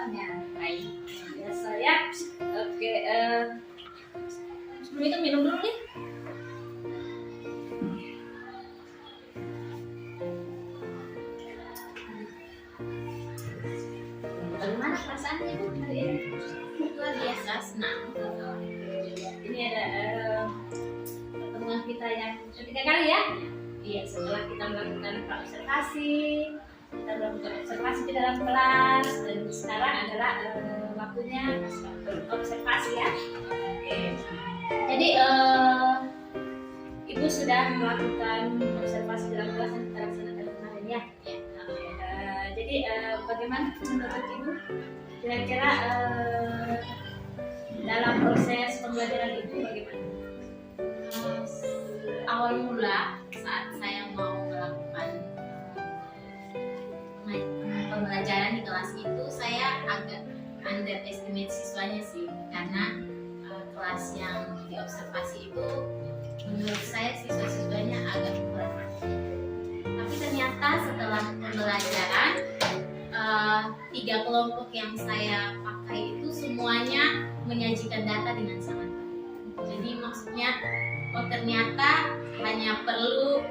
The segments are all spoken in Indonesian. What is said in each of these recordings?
soalnya. Baik, biasa ya. Oke, sebelum itu minum dulu nih. Bagaimana perasaannya Bu hari ini? Luar biasa senang. Ini ada pertemuan kita yang ketiga kali ya. Iya, setelah kita melakukan observasi, kita melakukan observasi di dalam kelas, dan sekarang adalah waktunya observasi ya. Oke. Jadi Ibu sudah melakukan observasi dalam kelas yang kita laksanakan kemarin ya. Jadi bagaimana menurut Ibu? Kira-kira dalam proses pembelajaran itu bagaimana? Awal mula saat saya mau melakukan pembelajaran di kelas itu, saya agak underestimate siswanya sih, karena kelas yang diobservasi itu menurut saya siswa-siswanya agak kurang. Tapi ternyata setelah pembelajaran 3 kelompok yang saya pakai itu semuanya menyajikan data dengan sangat baik. Jadi maksudnya ternyata hanya perlu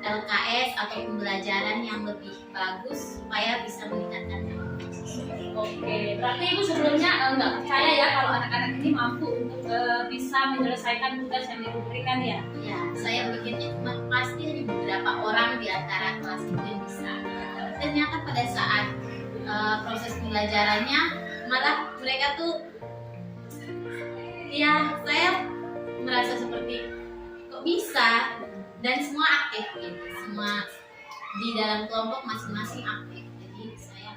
LKS atau pembelajaran yang lebih bagus supaya bisa meningkatkan siswa. Oke, berarti Ibu sebelumnya nggak percaya ya kalau anak-anak ini mampu untuk bisa menyelesaikan tugas yang diberikan ya? Ya, saya pikirnya cuma pasti ada beberapa orang di antara kelas itu yang bisa. Ternyata pada saat proses pembelajarannya malah mereka tuh, ya saya merasa seperti kok bisa, dan semua aktif gitu, semua di dalam kelompok masing-masing aktif. Jadi saya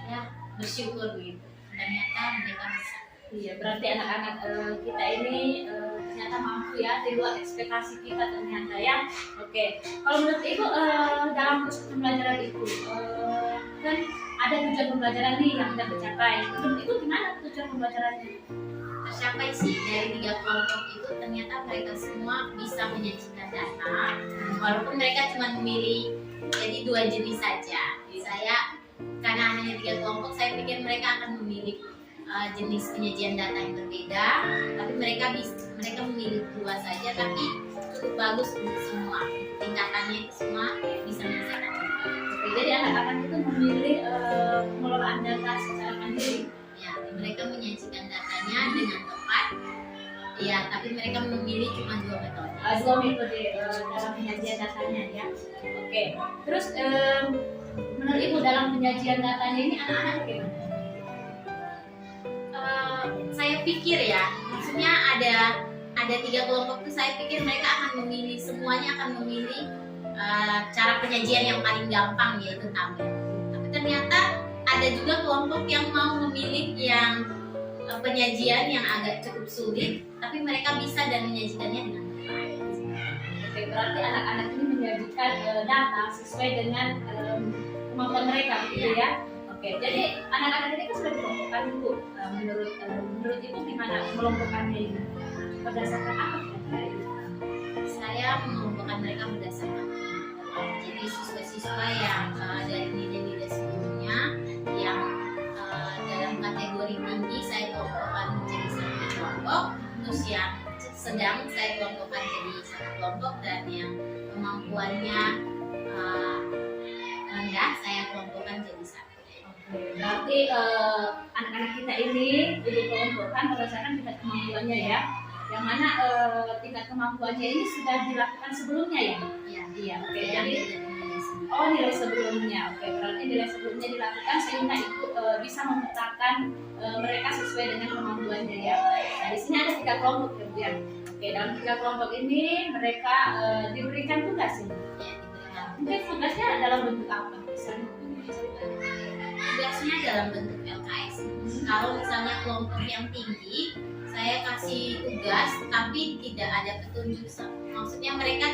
ya bersyukur gitu, ternyata mereka bisa. Iya, berarti anak-anak kita ini ternyata mampu ya, di luar ekspektasi kita ternyata ya. Oke, kalau menurut Ibu dalam proses pembelajaran itu kan ada tujuan pembelajaran nih yang sudah tercapai. Menurut Ibu gimana tujuan pembelajarannya? Tercapai sih, dari 3 kelompok itu ternyata mereka semua bisa menyajikan data, walaupun mereka cuma memilih jadi 2 jenis saja. Saya karena hanya 3 kelompok, saya pikir mereka akan memilih jenis penyajian data yang berbeda, tapi mereka memilih 2 saja, tapi cukup bagus untuk semua tingkatannya, itu semua bisa menyelesaikan. Oke, jadi anak-anak itu memilih pengelolaan data secara mandiri. Ya, mereka menyajikan datanya dengan tepat. Ya, tapi mereka memilih cuma 2 metode. 2 metode dalam penyajian datanya ya. Oke, terus menurut Ibu dalam penyajian datanya ini anak-anak bagaimana? Saya pikir ya, maksudnya ada 3 kelompok itu, saya pikir mereka akan memilih, semuanya akan memilih cara penyajian yang paling gampang, yaitu tabel. Tapi ternyata ada juga kelompok yang mau memilih yang penyajian yang agak cukup sulit, tapi mereka bisa dan menyajikannya dengan baik. Oke, berarti anak-anak ini menyajikan data sesuai dengan kemampuan mereka, gitu ya. Oke, jadi anak-anak ini kan sudah dikelompokkan Bu. Menurut Ibu gimana mengelompokkannya ini? Berdasarkan apa kira-kira ini? Saya mengelompokkan mereka berdasarkan, jadi siswa-siswa yang dari nilai-nilai sebelumnya yang dalam kategori tinggi saya kelompokkan menjadi 1 kelompok, terus yang sedang saya kelompokkan jadi 1 kelompok, dan yang kemampuannya rendah saya kelompokkan jadi 1. Berarti anak-anak kita ini dikelompokkan berdasarkan tingkat kemampuannya ya. Yang mana tingkat kemampuannya ini sudah dilakukan sebelumnya ya? Iya. Oke. Jadi nilai sebelumnya. Oke, berarti nilai sebelumnya dilakukan sehingga itu bisa memetakan mereka sesuai dengan kemampuannya ya. Nah, di sini ada 3 kelompok ya. Oke, dalam 3 kelompok ini mereka diberikan tugas ini. Mungkin tugasnya dalam bentuk apa? Tugasnya dalam bentuk LKS. Kalau misalnya kelompok yang tinggi, saya kasih tugas tapi tidak ada petunjuk. Maksudnya mereka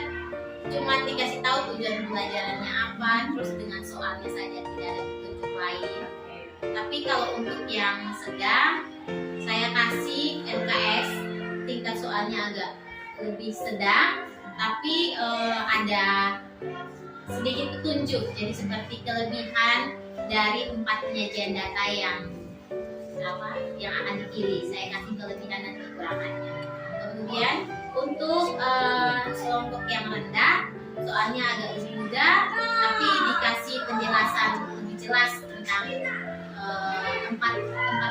cuma dikasih tahu tujuan pembelajarannya apa, terus dengan soalnya saja, tidak ada petunjuk lain. Tapi kalau untuk yang sedang, saya kasih LKS, tingkat soalnya agak lebih sedang, tapi ada sedikit petunjuk. Jadi seperti kelebihan dari 4 penyajian data yang akan dipilih. Saya kasih kelebihan dan kekurangannya. Kemudian untuk kelompok yang rendah, soalnya agak lebih mudah, tapi dikasih penjelasan lebih jelas tentang empat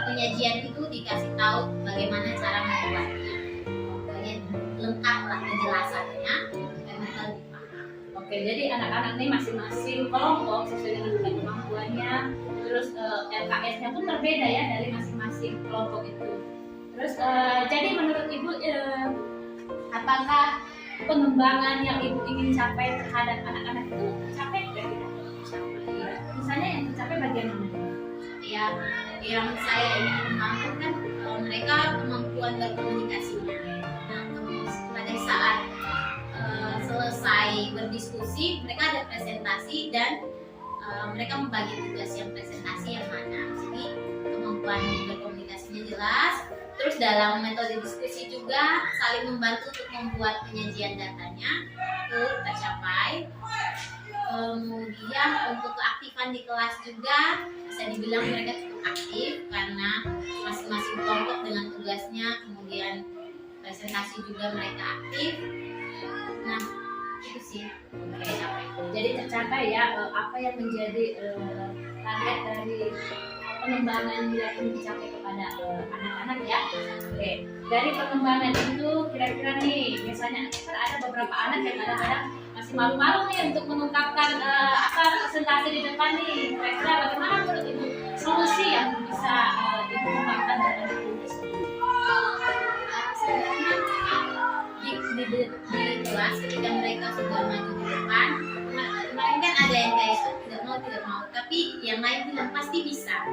penyajian itu, dikasih tahu bagaimana cara membuatnya. Pokoknya lengkap lah penjelasannya dan mereka lebih paham. Oke, jadi anak-anak ini masing-masing kelompok sesuai dengan tingkat kemampuannya. Terus LKS-nya pun berbeda ya dari masing-masing kelompok itu. Terus jadi menurut Ibu apakah pengembangan yang Ibu ingin capai terhadap anak-anak itu tercapai tidak? Misalnya yang tercapai bagian mana? Ya, yang saya ingin kembangkan kan mereka kemampuan berkomunikasinya. Nah, pada saat selesai berdiskusi, mereka ada presentasi dan mereka membagi tugas yang presentasi yang mana. Jadi kemampuan berkomunikasinya jelas. Terus dalam metode diskusi juga saling membantu untuk membuat penyajian datanya itu tercapai. Kemudian untuk keaktifan di kelas juga bisa dibilang mereka cukup aktif karena masing-masing kelompok dengan tugasnya, kemudian presentasi juga mereka aktif. Nah, itu sih. Jadi tercapai ya apa yang menjadi target dari pengembangan yang ingin dicapai kepada anak-anak ya. Oke, dari pengembangan itu kira-kira nih biasanya kan ada beberapa anak yang kadang-kadang masih malu-malu nih untuk mengungkapkan presentasi di depan nih. Kira-kira bagaimana menurut Ibu solusi yang bisa Ibu kembangkan dalam itu? Di kelas ketika mereka sudah maju ke depan, kemarin kan ada yang kayak tidak mau, tapi yang lain bilang pasti bisa.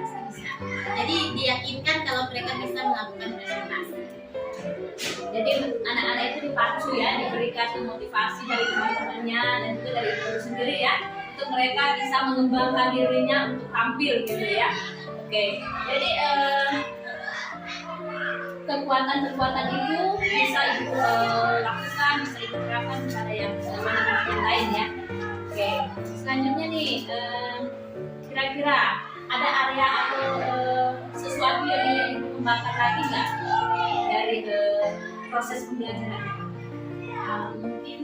Jadi diyakinkan kalau mereka bisa melakukan presentasi. Jadi anak-anak itu dipacu ya, diberikan motivasi dari teman-temannya dan juga dari guru sendiri ya, untuk mereka bisa mengembangkan dirinya untuk tampil gitu ya. Oke, jadi kekuatan-kekuatan itu bisa Ibu lakukan, bisa Ibu terapkan kepada yang anak-anak yang lain ya. Oke, selanjutnya nih kira-kira ada area atau sesuatu yang ingin Ibu kembangkan lagi nggak dari proses pembelajaran? Mungkin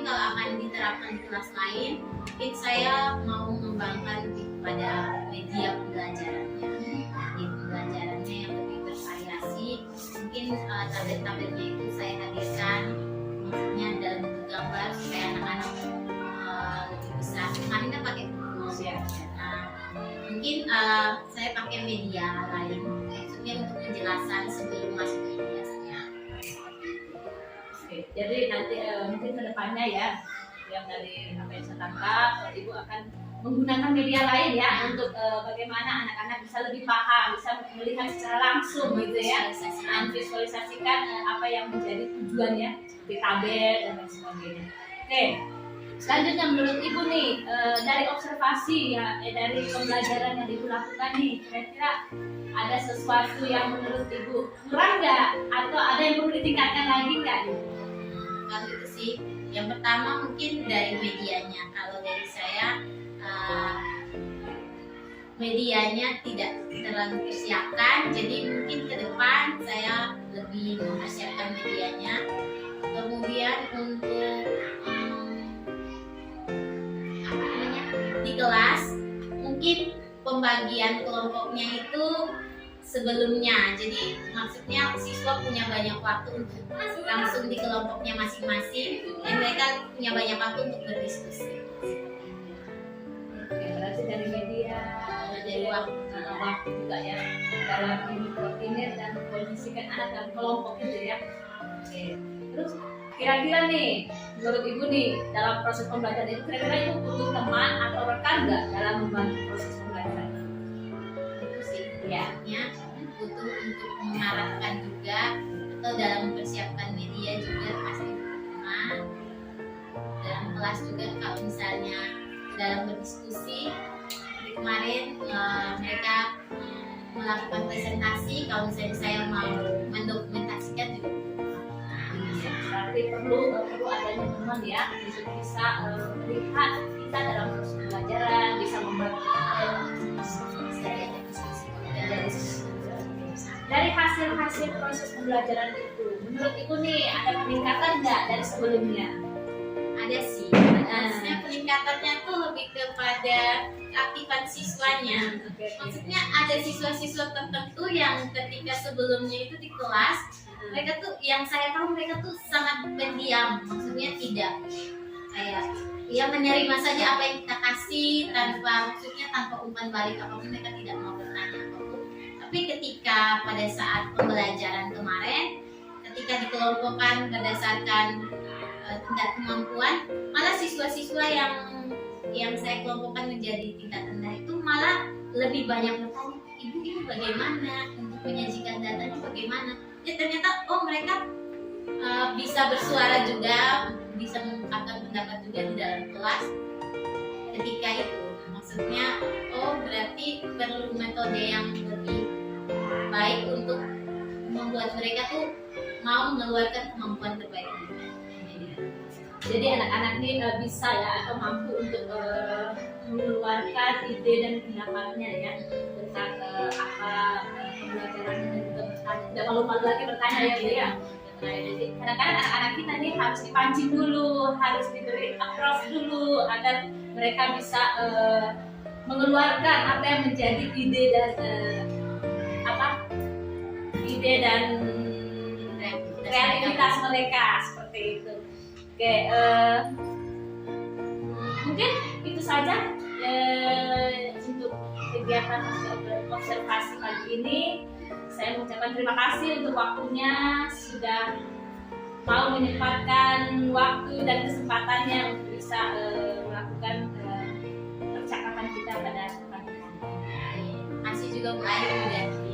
kalau akan diterapkan di kelas lain, mungkin saya mau mengembangkan pada media pembelajarannya yang lebih bervariasi. Mungkin tablet-tabletnya itu saya hadirkan, maksudnya dalam bentuk gambar supaya anak-anak lebih bisa. Kemarin kan pakai buku ya. Nah, mungkin saya pakai media lain, maksudnya untuk penjelasan sebelum masuk ke kelasnya. Oke, jadi nanti mungkin kedepannya ya, yang dari apa yang saya tangkap, Ibu akan menggunakan media lain ya untuk bagaimana anak-anak bisa lebih paham, bisa melihat secara langsung gitu ya, visualisasikan apa yang menjadi tujuannya seperti tabel dan lain sebagainya. Oke, selanjutnya menurut Ibu nih dari observasi ya, dari pembelajaran yang Ibu lakukan nih, kira-kira ada sesuatu yang menurut Ibu kurang nggak atau ada yang perlu ditingkatkan lagi nggak? Kalau itu sih, yang pertama mungkin dari medianya. Kalau dari saya medianya tidak terlalu persiapkan, jadi mungkin ke depan saya lebih mempersiapkan medianya. Kemudian untuk di kelas mungkin pembagian kelompoknya itu sebelumnya, jadi maksudnya siswa punya banyak waktu untuk langsung di kelompoknya masing-masing dan mereka punya banyak waktu untuk berdiskusi. Oke, berarti dari media, dari waktu juga ya dalam koordinir dan mengkondisikan anak dalam kelompok itu ya. Oke, terus kira-kira nih menurut Ibu nih dalam proses pembelajaran itu kira-kira Ibu butuh teman atau rekan nggak dalam membantu proses pembelajaran? Itu sih Ya, butuh untuk mengarahkan juga atau dalam mempersiapkan media juga pasti teman. Dalam kelas juga kalau misalnya dalam berdiskusi kemarin mereka melakukan presentasi, kalau misalnya saya mau mendokumentasikan juga. berarti perlu adanya teman ya untuk bisa melihat kita dalam proses pembelajaran, bisa membantu dari hasil-hasil proses pembelajaran itu. Menurut Ibu nih, ada peningkatan nggak dari sebelumnya? Ada sih. Maksudnya peningkatannya tuh lebih kepada keaktifan siswanya. Maksudnya ada siswa-siswa tertentu yang ketika sebelumnya itu di kelas, mereka tuh yang saya tahu mereka tuh sangat pendiam. Maksudnya tidak kayak ya menerima saja apa yang kita kasih tanpa umpan balik apapun, mereka tidak mau bertanya apapun. Tapi ketika pada saat pembelajaran kemarin, ketika dikelompokkan berdasarkan tingkat kemampuan, malah siswa-siswa yang saya kelompokkan menjadi tingkat rendah itu malah lebih banyak bertanya, ibu bagaimana untuk menyajikan datanya, bagaimana? Ya ternyata mereka bisa bersuara juga, bisa mengungkapkan pendapat juga di dalam kelas ketika itu. Maksudnya berarti perlu metode yang lebih baik untuk membuat mereka tuh mau mengeluarkan kemampuan terbaik. Jadi anak-anak ini bisa ya atau mampu untuk mengeluarkan ide dan pendapatnya ya tentang apa pembelajarannya, dan juga bertanya, tidak malu-malu lagi bertanya ya Bu ya. Jadi kadang-kadang anak-anak kita nih harus dipancing dulu, harus diberi approach dulu agar mereka bisa mengeluarkan apa yang menjadi ide dan kreativitas mereka seperti itu. Oke, mungkin itu saja untuk kegiatan observasi pagi ini. Saya mengucapkan terima kasih untuk waktunya, sudah mau menyempatkan waktu dan kesempatannya untuk bisa melakukan percakapan kita pada kesempatan ini. Terima kasih juga Bu Ayu